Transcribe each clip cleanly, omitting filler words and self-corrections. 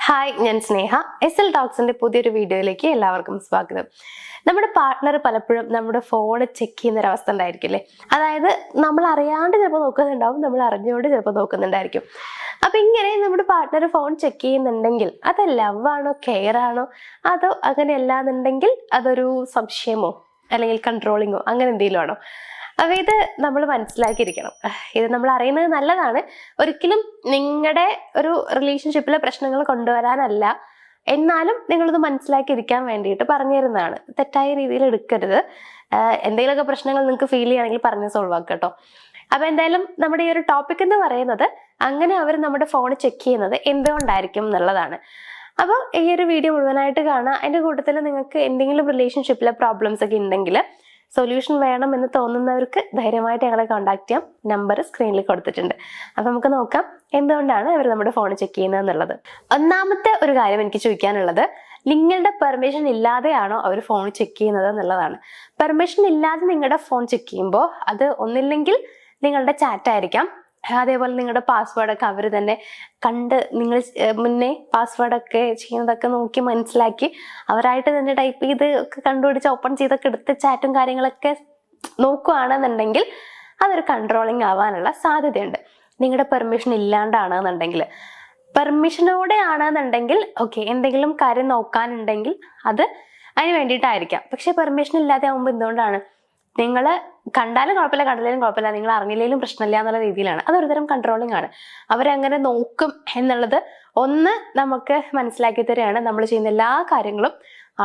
Hi, ഞാൻ സ്നേഹ. SL ടോക്സിന്റെ പുതിയൊരു വീഡിയോയിലേക്ക് എല്ലാവർക്കും സ്വാഗതം. നമ്മുടെ പാർട്ട്ണർ പലപ്പോഴും നമ്മുടെ ഫോണ് ചെക്ക് ചെയ്യുന്ന ഒരു അവസ്ഥ ഉണ്ടായിരിക്കില്ലേ? അതായത് നമ്മൾ അറിയാണ്ട് ചിലപ്പോൾ നോക്കുന്നുണ്ടാവും, നമ്മൾ അറിഞ്ഞുകൊണ്ട് ചിലപ്പോൾ നോക്കുന്നുണ്ടായിരിക്കും. അപ്പൊ ഇങ്ങനെ നമ്മുടെ പാർട്ട്ണർ ഫോൺ ചെക്ക് ചെയ്യുന്നുണ്ടെങ്കിൽ അത് ലവ് ആണോ, കെയർ ആണോ, അതോ അങ്ങനെ അല്ലാന്നുണ്ടെങ്കിൽ അതൊരു സംശയമോ അല്ലെങ്കിൽ കൺട്രോളിങ്ങോ അങ്ങനെ എന്തെങ്കിലും ആണോ? അപ്പൊ ഇത് നമ്മൾ മനസ്സിലാക്കിയിരിക്കണം. ഇത് നമ്മൾ അറിയുന്നത് നല്ലതാണ്. ഒരിക്കലും നിങ്ങളുടെ ഒരു റിലേഷൻഷിപ്പിലെ പ്രശ്നങ്ങൾ കൊണ്ടുവരാനല്ല, എന്നാലും നിങ്ങളിത് മനസ്സിലാക്കിയിരിക്കാൻ വേണ്ടിയിട്ട് പറഞ്ഞു തരുന്നതാണ്. തെറ്റായ രീതിയിൽ എടുക്കരുത്. എന്തെങ്കിലുമൊക്കെ പ്രശ്നങ്ങൾ നിങ്ങൾക്ക് ഫീൽ ചെയ്യുകയാണെങ്കിൽ പറഞ്ഞ് സോൾവ് ആക്കുക കേട്ടോ. അപ്പൊ എന്തായാലും നമ്മുടെ ഈ ഒരു ടോപ്പിക് എന്ന് പറയുന്നത് അങ്ങനെ അവർ നമ്മുടെ ഫോൺ ചെക്ക് ചെയ്യുന്നത് എന്തുകൊണ്ടായിരിക്കും എന്നുള്ളതാണ്. അപ്പോൾ ഈ ഒരു വീഡിയോ മുഴുവനായിട്ട് കാണുക. അതിന്റെ കൂട്ടത്തിൽ നിങ്ങൾക്ക് എന്തെങ്കിലും റിലേഷൻഷിപ്പിലെ പ്രോബ്ലംസ് ഒക്കെ ഉണ്ടെങ്കിൽ സൊല്യൂഷൻ വേണം എന്ന് തോന്നുന്നവർക്ക് ധൈര്യമായിട്ട് ഞങ്ങളെ കോൺടാക്ട് ചെയ്യാം. നമ്പർ സ്ക്രീനിൽ കൊടുത്തിട്ടുണ്ട്. അപ്പൊ നമുക്ക് നോക്കാം എന്തുകൊണ്ടാണ് അവർ നമ്മുടെ ഫോൺ ചെക്ക് ചെയ്യുന്നത് എന്നുള്ളത്. ഒന്നാമത്തെ ഒരു കാര്യം എനിക്ക് ചോദിക്കാനുള്ളത്, നിങ്ങളുടെ പെർമിഷൻ ഇല്ലാതെയാണോ അവർ ഫോൺ ചെക്ക് ചെയ്യുന്നത് എന്നുള്ളതാണ്. പെർമിഷൻ ഇല്ലാതെ നിങ്ങളുടെ ഫോൺ ചെക്ക് ചെയ്യുമ്പോൾ അത് ഒന്നില്ലെങ്കിൽ നിങ്ങളുടെ ചാറ്റ് ആയിരിക്കാം, അതേപോലെ നിങ്ങളുടെ പാസ്വേഡൊക്കെ അവർ തന്നെ കണ്ട് നിങ്ങൾ മുന്നേ പാസ്വേഡൊക്കെ ചെയ്യുന്നതൊക്കെ നോക്കി മനസ്സിലാക്കി അവരായിട്ട് തന്നെ ടൈപ്പ് ചെയ്ത് ഒക്കെ കണ്ടുപിടിച്ച് ഓപ്പൺ ചെയ്തൊക്കെ എടുത്ത് ചാറ്റും കാര്യങ്ങളൊക്കെ നോക്കുകയാണെന്നുണ്ടെങ്കിൽ അതൊരു കൺട്രോളിങ് ആവാനുള്ള സാധ്യതയുണ്ട്. നിങ്ങളുടെ പെർമിഷൻ ഇല്ലാണ്ടാണെന്നുണ്ടെങ്കിൽ. പെർമിഷനോടെ ആണെന്നുണ്ടെങ്കിൽ ഓക്കെ, എന്തെങ്കിലും കാര്യം നോക്കാനുണ്ടെങ്കിൽ അത് അതിന് വേണ്ടിയിട്ടായിരിക്കാം. പക്ഷെ പെർമിഷൻ ഇല്ലാതെ ആകുമ്പോൾ എന്തുകൊണ്ടാണ്? നിങ്ങൾ കണ്ടാലും കുഴപ്പമില്ല, കണ്ടില്ലെങ്കിലും കുഴപ്പമില്ല, നിങ്ങൾ അറിഞ്ഞില്ലെങ്കിലും പ്രശ്നമില്ല എന്നുള്ള രീതിയിലാണ്. അതൊരു തരം കൺട്രോളിങ് ആണ്. അവരങ്ങനെ നോക്കും എന്നുള്ളത് ഒന്ന് നമുക്ക് മനസ്സിലാക്കി തരികയാണ്. നമ്മൾ ചെയ്യുന്ന എല്ലാ കാര്യങ്ങളും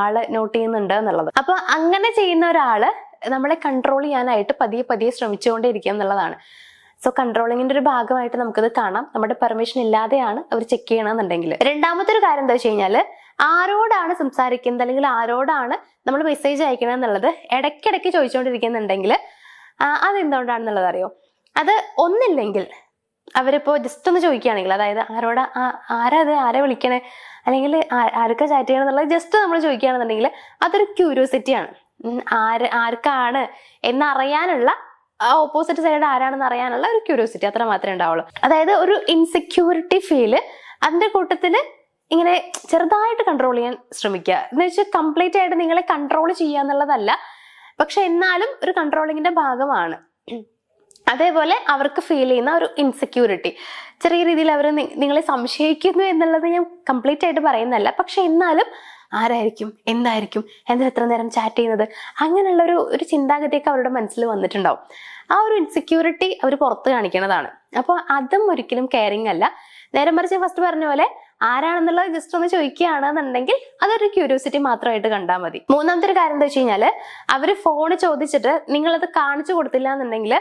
ആള് നോട്ട് ചെയ്യുന്നുണ്ട് എന്നുള്ളത്. അപ്പൊ അങ്ങനെ ചെയ്യുന്ന ഒരാള് നമ്മളെ കൺട്രോൾ ചെയ്യാനായിട്ട് പതിയെ പതിയെ ശ്രമിച്ചുകൊണ്ടേയിരിക്കും എന്നുള്ളതാണ്. സോ കൺട്രോളിങ്ങിന്റെ ഒരു ഭാഗമായിട്ട് നമുക്കത് കാണാം. നമ്മുടെ പെർമിഷൻ ഇല്ലാതെയാണ് അവർ ചെക്ക് ചെയ്യണമെന്നുണ്ടെങ്കിൽ. രണ്ടാമത്തെ ഒരു കാര്യം എന്താ വെച്ച് കഴിഞ്ഞാല്, ആരോടാണ് സംസാരിക്കുന്നത് അല്ലെങ്കിൽ ആരോടാണ് നമ്മൾ മെസ്സേജ് അയക്കണം എന്നുള്ളത് ഇടയ്ക്കിടയ്ക്ക് ചോദിച്ചുകൊണ്ടിരിക്കുന്നുണ്ടെങ്കിൽ അതെന്തുകൊണ്ടാണെന്നുള്ളത് അറിയോ? അത് ഒന്നില്ലെങ്കിൽ അവരിപ്പോ ജസ്റ്റ് ഒന്ന് ചോദിക്കുകയാണെങ്കിൽ, അതായത് ആരെ വിളിക്കണേ അല്ലെങ്കിൽ ആർക്കാ ചാറ്റ് ചെയ്യണം എന്നുള്ളത് ജസ്റ്റ് നമ്മൾ ചോദിക്കുകയാണെന്നുണ്ടെങ്കിൽ അതൊരു ക്യൂരിയോസിറ്റിയാണ്. ആർക്കാണ് എന്നറിയാനുള്ള ഓപ്പോസിറ്റ് സൈഡ് ആരാണെന്ന് അറിയാനുള്ള ഒരു ക്യൂരിയോസിറ്റി, അത്ര മാത്രമേ ഉണ്ടാവുള്ളൂ. അതായത് ഒരു ഇൻസെക്യൂരിറ്റി ഫീല് അതിന്റെ കൂട്ടത്തില് ഇങ്ങനെ ചെറുതായിട്ട് കൺട്രോൾ ചെയ്യാൻ ശ്രമിക്കുക. എന്ന് വെച്ചാൽ കംപ്ലീറ്റ് ആയിട്ട് നിങ്ങളെ കൺട്രോൾ ചെയ്യുക എന്നുള്ളതല്ല, പക്ഷെ എന്നാലും ഒരു കൺട്രോളിങ്ങിന്റെ ഭാഗമാണ്. അതേപോലെ അവർക്ക് ഫീൽ ചെയ്യുന്ന ഒരു ഇൻസെക്യൂരിറ്റി, ചെറിയ രീതിയിൽ അവർ നിങ്ങളെ സംശയിക്കുന്നു എന്നുള്ളത് ഞാൻ കംപ്ലീറ്റ് ആയിട്ട് പറയുന്നല്ല, പക്ഷെ എന്നാലും ആരായിരിക്കും, എന്തായിരിക്കും, എത്ര നേരം ചാറ്റ് ചെയ്യുന്നത്, അങ്ങനെയുള്ള ഒരു ചിന്താഗതിയൊക്കെ അവരുടെ മനസ്സിൽ വന്നിട്ടുണ്ടാവും. ആ ഒരു ഇൻസെക്യൂരിറ്റി അവർ പുറത്ത് കാണിക്കുന്നതാണ്. അപ്പോൾ അതും ഒരിക്കലും കെയറിങ് അല്ല. നേരെ മറിച്ച് ഫസ്റ്റ് പറഞ്ഞ പോലെ ആരാണെന്നുള്ളത് ജസ്റ്റ് ഒന്ന് ചോദിക്കുകയാണെന്നുണ്ടെങ്കിൽ അതൊരു ക്യൂരിയോസിറ്റി മാത്രമായിട്ട് കണ്ടാൽ മതി. മൂന്നാമത്തെ ഒരു കാര്യം എന്താ വെച്ച് കഴിഞ്ഞാല്, അവര് ഫോണ് ചോദിച്ചിട്ട് നിങ്ങളത് കാണിച്ചു കൊടുത്തില്ല എന്നുണ്ടെങ്കിൽ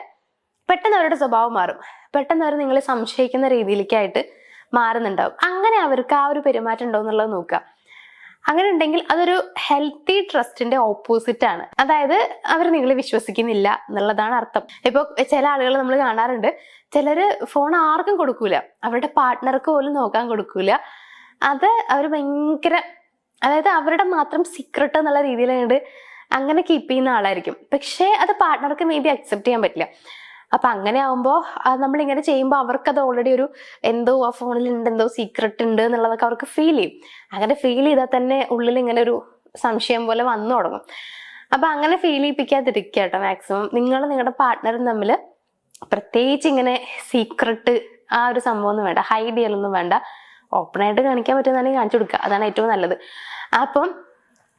പെട്ടെന്ന് അവരുടെ സ്വഭാവം മാറും. പെട്ടെന്ന് അവർ നിങ്ങളെ സംശയിക്കുന്ന രീതിയിലേക്കായിട്ട് മാറുന്നുണ്ടാവും. അങ്ങനെ അവർക്ക് ആ ഒരു പെരുമാറ്റം ഉണ്ടോ എന്നുള്ളത് നോക്കുക. അങ്ങനെ ഉണ്ടെങ്കിൽ അതൊരു ഹെൽത്തി ട്രസ്റ്റിന്റെ ഓപ്പോസിറ്റ് ആണ്. അതായത് അവർ നിങ്ങളെ വിശ്വസിക്കുന്നില്ല എന്നുള്ളതാണ് അർത്ഥം. ഇപ്പൊ ചില ആളുകൾ നമ്മൾ കാണാറുണ്ട്, ചിലര് ഫോൺ ആർക്കും കൊടുക്കൂല, അവരുടെ പാർട്ട്ണർക്ക് പോലും നോക്കാൻ കൊടുക്കൂല. അത് അവർ ഭയങ്കര, അതായത് അവരുടെ മാത്രം സീക്രട്ട് എന്നുള്ള രീതിയിലുണ്ട് അങ്ങനെ കീപ്പ് ചെയ്യുന്ന ആളായിരിക്കും. പക്ഷെ അത് പാർട്ട്ണർക്ക് മേ ബി അക്സെപ്റ്റ് ചെയ്യാൻ പറ്റില്ല. അപ്പൊ അങ്ങനെ ആവുമ്പോ നമ്മൾ ഇങ്ങനെ ചെയ്യുമ്പോൾ അവർക്കത് ഓൾറെഡി ഒരു എന്തോ ആ ഫോണിൽ ഉണ്ട്, എന്തോ സീക്രട്ട് ഉണ്ട് എന്നുള്ളതൊക്കെ അവർക്ക് ഫീൽ ചെയ്യും. അങ്ങനെ ഫീൽ ചെയ്താൽ തന്നെ ഉള്ളിൽ ഇങ്ങനെ ഒരു സംശയം പോലെ വന്നു തുടങ്ങും. അപ്പൊ അങ്ങനെ ഫീൽ ചെയ്യിപ്പിക്കാതിരിക്കുക കേട്ടോ മാക്സിമം. നിങ്ങളുടെ പാർട്ട്ണറും തമ്മിൽ പ്രത്യേകിച്ച് ഇങ്ങനെ സീക്രട്ട് ആ ഒരു സംഭവം ഒന്നും വേണ്ട, ഹൈഡ് ചെയ്യലൊന്നും വേണ്ട. ഓപ്പൺ ആയിട്ട് കാണിക്കാൻ പറ്റുന്നതാണെങ്കിൽ കാണിച്ചു കൊടുക്കുക, അതാണ് ഏറ്റവും നല്ലത്. അപ്പം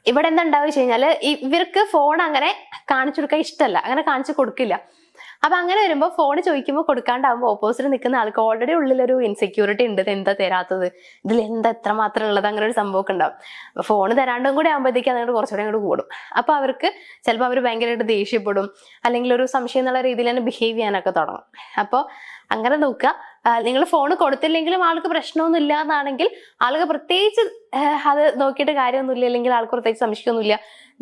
ഇവിടെ എന്താ ഉണ്ടാവുക വെച്ച് കഴിഞ്ഞാല്, ഇവർക്ക് ഫോൺ അങ്ങനെ കാണിച്ചു കൊടുക്കാൻ ഇഷ്ടമല്ല, അങ്ങനെ കാണിച്ചു കൊടുക്കില്ല. അപ്പൊ അങ്ങനെ വരുമ്പോ ഫോൺ ചോദിക്കുമ്പോൾ കൊടുക്കാണ്ടാവുമ്പോൾ ഓപ്പോസിറ്റ് നിൽക്കുന്ന ആൾക്ക് ഓൾറെഡി ഉള്ളിലൊരു ഇൻസെക്യൂരിറ്റി ഉണ്ട്, ഇത് എന്താ തരാത്തത്, ഇതിൽ എന്താ എത്ര മാത്രം ഉള്ളത്, അങ്ങനെ ഒരു സംഭവമൊക്കെ ഉണ്ടാവും. അപ്പൊ ഫോൺ തരാണ്ടും കൂടി ആകുമ്പോഴത്തേക്ക് അതുകൊണ്ട് കുറച്ചുകൂടെ അങ്ങോട്ട് കൂടും. അപ്പൊ അവർക്ക് ചിലപ്പോൾ അവർ ഭയങ്കരമായിട്ട് ദേഷ്യപ്പെടും, അല്ലെങ്കിൽ ഒരു സംശയം എന്നുള്ള രീതിയിൽ തന്നെ ബിഹേവ് ചെയ്യാനൊക്കെ തുടങ്ങും. അപ്പോൾ അങ്ങനെ നോക്കുക. നിങ്ങൾ ഫോൺ കൊടുത്തില്ലെങ്കിലും ആൾക്ക് പ്രശ്നമൊന്നും ഇല്ല എന്നാണെങ്കിൽ, ആൾക്ക് പ്രത്യേകിച്ച് അത് നോക്കിയിട്ട് കാര്യമൊന്നുമില്ല, അല്ലെങ്കിൽ ആൾക്ക് പ്രത്യേകിച്ച് സംശയമൊന്നുമില്ല,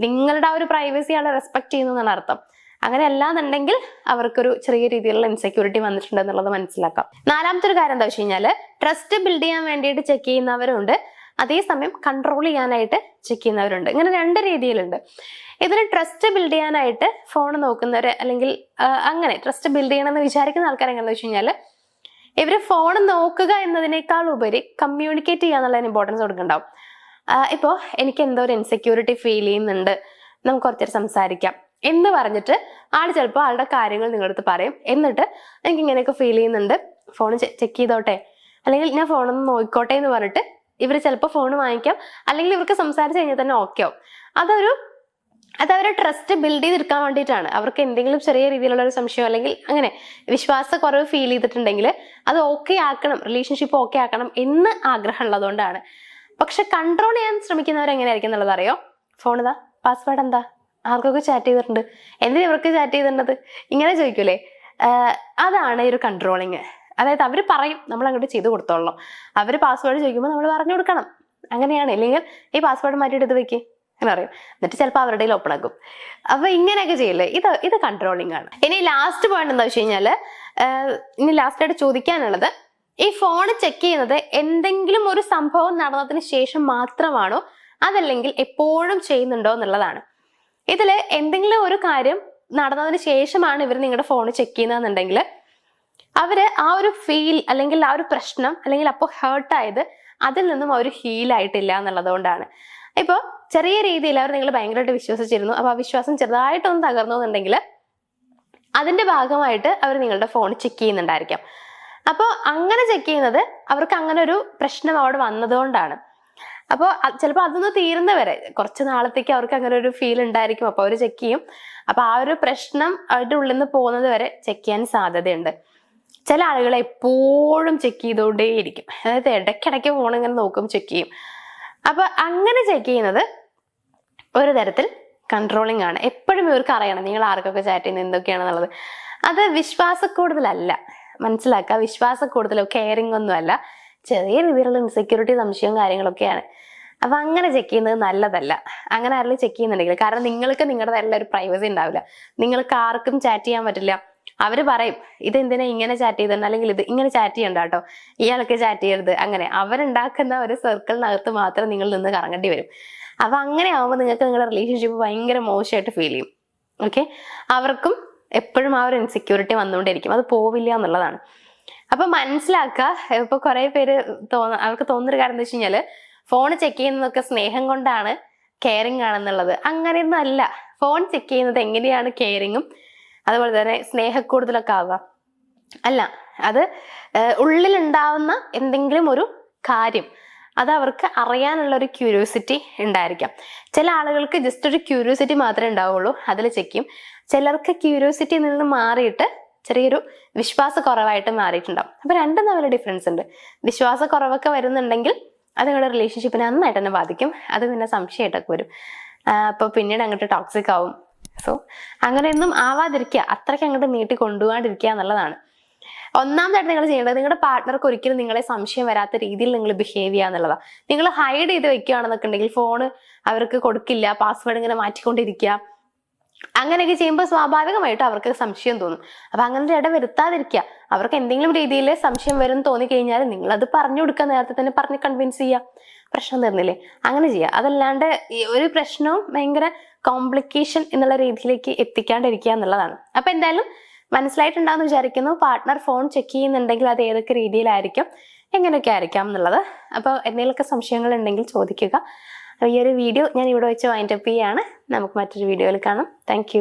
നിങ്ങളുടെ ആ ഒരു പ്രൈവസി ആളെ റെസ്പെക്ട് ചെയ്യുന്നു എന്നാണ് അർത്ഥം. അങ്ങനെ അല്ലാന്നുണ്ടെങ്കിൽ അവർക്കൊരു ചെറിയ രീതിയിലുള്ള ഇൻസെക്യൂരിറ്റി വന്നിട്ടുണ്ട് എന്നുള്ളത് മനസ്സിലാക്കാം. നാലാമത്തെ ഒരു കാര്യം എന്താ വെച്ച് കഴിഞ്ഞാല്, ട്രസ്റ്റ് ബിൽഡ് ചെയ്യാൻ വേണ്ടിയിട്ട് ചെക്ക് ചെയ്യുന്നവരുണ്ട്, അതേസമയം കൺട്രോൾ ചെയ്യാനായിട്ട് ചെക്ക് ചെയ്യുന്നവരുണ്ട്. ഇങ്ങനെ രണ്ട് രീതിയിലുണ്ട്. ഇതിന് ട്രസ്റ്റ് ബിൽഡ് ചെയ്യാനായിട്ട് ഫോൺ നോക്കുന്നവര്, അല്ലെങ്കിൽ അങ്ങനെ ട്രസ്റ്റ് ബിൽഡ് ചെയ്യണമെന്ന് വിചാരിക്കുന്ന ആൾക്കാർ എങ്ങനെയാണെന്ന് വെച്ച് കഴിഞ്ഞാല്, ഇവര് ഫോൺ നോക്കുക എന്നതിനേക്കാൾ ഉപരി കമ്മ്യൂണിക്കേറ്റ് ചെയ്യാന്നുള്ളതിന് ഇമ്പോർട്ടൻസ് കൊടുക്കുന്നുണ്ടാവും. ഇപ്പോൾ എനിക്ക് എന്തോ ഒരു ഇൻസെക്യൂരിറ്റി ഫീൽ ചെയ്യുന്നുണ്ട്, നമുക്ക് കുറച്ചേരം സംസാരിക്കാം എന്ന് പറഞ്ഞിട്ട് ആൾ ചിലപ്പോൾ ആളുടെ കാര്യങ്ങൾ നിങ്ങളുടെ അടുത്ത് പറയും. എന്നിട്ട് എനിക്ക് ഇങ്ങനെയൊക്കെ ഫീൽ ചെയ്യുന്നുണ്ട്, ഫോൺ ചെക്ക് ചെയ്തോട്ടെ, അല്ലെങ്കിൽ ഞാൻ ഫോണൊന്ന് നോക്കിക്കോട്ടെ എന്ന് പറഞ്ഞിട്ട് ഇവർ ചിലപ്പോൾ ഫോൺ വാങ്ങിക്കാം, അല്ലെങ്കിൽ ഇവർക്ക് സംസാരിച്ച് കഴിഞ്ഞാൽ തന്നെ ഓക്കെ ആവും. അതവരെ ട്രസ്റ്റ് ബിൽഡ് ചെയ്തെടുക്കാൻ വേണ്ടിയിട്ടാണ്. അവർക്ക് എന്തെങ്കിലും ചെറിയ രീതിയിലുള്ള ഒരു സംശയം അല്ലെങ്കിൽ അങ്ങനെ വിശ്വാസക്കുറവ് ഫീൽ ചെയ്തിട്ടുണ്ടെങ്കിൽ അത് ഓക്കെ ആക്കണം, റിലേഷൻഷിപ്പ് ഓക്കെ ആക്കണം എന്ന് ആഗ്രഹം ഉള്ളതുകൊണ്ടാണ്. പക്ഷെ കൺട്രോൾ ചെയ്യാൻ ശ്രമിക്കുന്നവർ എങ്ങനെയായിരിക്കും എന്നുള്ളത് അറിയോ? ഫോൺ ഇതാ, പാസ്വേഡ് എന്താ, ആർക്കൊക്കെ ചാറ്റ് ചെയ്തിട്ടുണ്ട്, എന്തിനാ ഇവർക്ക് ചാറ്റ് ചെയ്തിട്ടുള്ളത്, ഇങ്ങനെ ചോദിക്കൂലേ? അതാണ് ഈ ഒരു കൺട്രോളിങ്. അതായത് അവർ പറയും, നമ്മൾ അങ്ങോട്ട് ചെയ്ത് കൊടുത്തോളണം. അവർ പാസ്വേഡ് ചോദിക്കുമ്പോൾ നമ്മൾ പറഞ്ഞു കൊടുക്കണം. അങ്ങനെയാണ്. ഇല്ലെങ്കിൽ ഈ പാസ്വേഡ് മാറ്റിയിട്ട് ഇത് വെക്ക് എന്ന് പറയും. എന്നിട്ട് ചിലപ്പോൾ അവരുടെ ഓപ്പൺ ആക്കും. അപ്പൊ ഇങ്ങനെയൊക്കെ ചെയ്യില്ലേ, ഇത് കൺട്രോളിങ് ആണ്. ഇനി ലാസ്റ്റ് പോയിന്റ് എന്താ വെച്ച് കഴിഞ്ഞാല്, ഇനി ലാസ്റ്റ് ആയിട്ട് ചോദിക്കാനുള്ളത്, ഈ ഫോൺ ചെക്ക് ചെയ്യുന്നത് എന്തെങ്കിലും ഒരു സംഭവം നടന്നതിന് ശേഷം മാത്രമാണോ, അതല്ലെങ്കിൽ എപ്പോഴും ചെയ്യുന്നുണ്ടോ എന്നുള്ളതാണ്. ഇതിൽ എന്തെങ്കിലും ഒരു കാര്യം നടന്നതിന് ശേഷമാണ് ഇവർ നിങ്ങളുടെ ഫോൺ ചെക്ക് ചെയ്യുന്നതെന്നുണ്ടെങ്കിൽ അവര് ആ ഒരു ഫീൽ അല്ലെങ്കിൽ ആ ഒരു പ്രശ്നം അല്ലെങ്കിൽ അപ്പോൾ ഹേർട്ടായത് അതിൽ നിന്നും അവർ ഹീലായിട്ടില്ല എന്നുള്ളതുകൊണ്ടാണ്. ഇപ്പോൾ ചെറിയ രീതിയിൽ അവർ നിങ്ങൾ ഭയങ്കരമായിട്ട് വിശ്വസിച്ചിരുന്നു, അപ്പൊ ആ വിശ്വാസം ചെറുതായിട്ടൊന്ന് തകർന്നു എന്നുണ്ടെങ്കിൽ അതിന്റെ ഭാഗമായിട്ട് അവർ നിങ്ങളുടെ ഫോൺ ചെക്ക് ചെയ്യുന്നുണ്ടായിരിക്കാം. അപ്പോൾ അങ്ങനെ ചെക്ക് ചെയ്യുന്നത് അവർക്ക് അങ്ങനെ ഒരു പ്രശ്നം അവിടെ വന്നതുകൊണ്ടാണ്. അപ്പോൾ ചിലപ്പോൾ അതൊന്ന് തീരുന്നവരെ കുറച്ച് നാളത്തേക്ക് അവർക്ക് അങ്ങനെ ഒരു ഫീൽ ഉണ്ടായിരിക്കും. അപ്പോൾ അവർ ചെക്ക് ചെയ്യും. അപ്പൊ ആ ഒരു പ്രശ്നം അവരുടെ ഉള്ളിൽ നിന്ന് പോകുന്നത് വരെ ചെക്ക് ചെയ്യാൻ സാധ്യതയുണ്ട്. ചില ആളുകൾ എപ്പോഴും ചെക്ക് ചെയ്തുകൊണ്ടേയിരിക്കും. അതായത് ഇടയ്ക്കിടയ്ക്ക് ഫോൺ ഇങ്ങനെ നോക്കും, ചെക്ക് ചെയ്യും. അപ്പൊ അങ്ങനെ ചെക്ക് ചെയ്യുന്നത് ഒരു തരത്തിൽ കൺട്രോളിങ് ആണ്. എപ്പോഴും ഇവർക്ക് അറിയണം നിങ്ങൾ ആർക്കൊക്കെ ചാറ്റ് ചെയ്യുന്നത് എന്തൊക്കെയാണെന്നുള്ളത്. അത് വിശ്വാസക്കൂടുതലല്ല, മനസ്സിലാക്കുക. വിശ്വാസക്കൂടുതലോ കെയറിങ് ഒന്നും അല്ല, ചെറിയ രീതിയിലുള്ള ഇൻസെക്യൂരിറ്റി സംശയവും കാര്യങ്ങളൊക്കെയാണ്. അപ്പൊ അങ്ങനെ ചെക്ക് ചെയ്യുന്നത് നല്ലതല്ല. അങ്ങനെ ആരെങ്കിലും ചെക്ക് ചെയ്യുന്നുണ്ടെങ്കിൽ, കാരണം നിങ്ങൾക്ക് നിങ്ങളുടേതായിട്ടുള്ള ഒരു പ്രൈവസി ഉണ്ടാവില്ല, നിങ്ങൾക്ക് ആർക്കും ചാറ്റ് ചെയ്യാൻ പറ്റില്ല. അവര് പറയും ഇതെന്തിനാ ഇങ്ങനെ ചാറ്റ് ചെയ്തിട്ടുണ്ട്, അല്ലെങ്കിൽ ഇത് ഇങ്ങനെ ചാറ്റ് ചെയ്യണ്ട കേട്ടോ, ഇയാൾക്ക് ചാറ്റ് ചെയ്യരുത്. അങ്ങനെ അവരുണ്ടാക്കുന്ന ഒരു സർക്കിളിനകത്ത് മാത്രം നിങ്ങൾ നിന്ന് കറങ്ങേണ്ടി വരും. അപ്പൊ അങ്ങനെ ആവുമ്പോൾ നിങ്ങൾക്ക് നിങ്ങളുടെ റിലേഷൻഷിപ്പ് ഭയങ്കര മോശമായിട്ട് ഫീൽ ചെയ്യും. ഓക്കെ, അവർക്കും എപ്പോഴും ആ ഒരു ഇൻസെക്യൂരിറ്റി വന്നുകൊണ്ടിരിക്കും, അത് പോവില്ല എന്നുള്ളതാണ്. അപ്പൊ മനസ്സിലാക്കുക. ഇപ്പൊ കുറെ പേര് അവർക്ക് തോന്നുന്നൊരു കാര്യം എന്താ വെച്ച് കഴിഞ്ഞാല്, ഫോൺ ചെക്ക് ചെയ്യുന്നതൊക്കെ സ്നേഹം കൊണ്ടാണ്, കെയറിങ് ആണെന്നുള്ളത്. അങ്ങനെയൊന്നും അല്ല. ഫോൺ ചെക്ക് ചെയ്യുന്നത് എങ്ങനെയാണ് കെയറിങ്ങും അതുപോലെ തന്നെ സ്നേഹക്കൂടുതലൊക്കെ ആവുക അല്ല. അത് ഉള്ളിലുണ്ടാവുന്ന എന്തെങ്കിലും ഒരു കാര്യം അത് അവർക്ക് അറിയാനുള്ള ഒരു ക്യൂരിയോസിറ്റി ഉണ്ടായിരിക്കാം. ചില ആളുകൾക്ക് ജസ്റ്റ് ഒരു ക്യൂരിയോസിറ്റി മാത്രമേ ഉണ്ടാവുള്ളൂ, അതിൽ ചെക്ക് ചെയ്യും. ചിലർക്ക് ക്യൂരിയോസിറ്റിയിൽ നിന്ന് മാറിയിട്ട് ചെറിയൊരു വിശ്വാസക്കുറവായിട്ട് മാറിയിട്ടുണ്ടാവും. അപ്പൊ രണ്ടും തമ്മിൽ ഡിഫറൻസ് ഉണ്ട്. വിശ്വാസക്കുറവൊക്കെ വരുന്നുണ്ടെങ്കിൽ അത് നിങ്ങളുടെ റിലേഷൻഷിപ്പിനെ നന്നായിട്ട് തന്നെ ബാധിക്കും. അത് പിന്നെ സംശയമായിട്ടൊക്കെ വരും. അപ്പൊ പിന്നീട് അങ്ങോട്ട് ടോക്സിക് ആവും. സോ അങ്ങനെയൊന്നും ആവാതിരിക്കുക, അത്രയ്ക്ക് അങ്ങോട്ട് നീട്ടി കൊണ്ടുപോകാണ്ടിരിക്കുക എന്നുള്ളതാണ്. ഒന്നാമതായിട്ട് നിങ്ങൾ ചെയ്യേണ്ടത്, നിങ്ങളുടെ പാർട്ട്ണർക്ക് ഒരിക്കലും നിങ്ങളെ സംശയം വരാത്ത രീതിയിൽ നിങ്ങൾ ബിഹേവ് ചെയ്യുക എന്നുള്ളതാണ്. നിങ്ങൾ ഹൈഡ് ചെയ്ത് വെക്കുകയാണെന്നൊക്കെ ഉണ്ടെങ്കിൽ ഫോൺ അവർക്ക് കൊടുക്കില്ല, പാസ്വേഡ് ഇങ്ങനെ മാറ്റിക്കൊണ്ടിരിക്കുക, അങ്ങനെയൊക്കെ ചെയ്യുമ്പോൾ സ്വാഭാവികമായിട്ടും അവർക്ക് സംശയം തോന്നും. അപ്പൊ അങ്ങനെ ഇട വരുത്താതിരിക്കുക. അവർക്ക് എന്തെങ്കിലും രീതിയിൽ സംശയം വരും തോന്നിക്കഴിഞ്ഞാൽ നിങ്ങളത് പറഞ്ഞു കൊടുക്കുക, നേരത്തെ തന്നെ പറഞ്ഞ് കൺവിൻസ് ചെയ്യുക, പ്രശ്നം തീർന്നില്ലേ, അങ്ങനെ ചെയ്യുക. അതല്ലാണ്ട് ഒരു പ്രശ്നവും ഭയങ്കര കോംപ്ലിക്കേഷൻ എന്നുള്ള രീതിയിലേക്ക് എത്തിക്കാണ്ടിരിക്കുക എന്നുള്ളതാണ്. അപ്പൊ എന്തായാലും മനസ്സിലായിട്ടുണ്ടാകുന്ന വിചാരിക്കുന്നു. പാർട്ട്ണർ ഫോൺ ചെക്ക് ചെയ്യുന്നുണ്ടെങ്കിൽ അത് ഏതൊക്കെ രീതിയിലായിരിക്കും, എങ്ങനെയൊക്കെ ആയിരിക്കാം എന്നുള്ളത്. അപ്പോൾ എന്തെങ്കിലുമൊക്കെ സംശയങ്ങൾ ഉണ്ടെങ്കിൽ ചോദിക്കുക. ഈ ഒരു വീഡിയോ ഞാൻ ഇവിടെ വെച്ച് വൈൻഡപ്പ് ചെയ്യാണ്. നമുക്ക് മറ്റൊരു വീഡിയോയിൽ കാണാം. Thank you.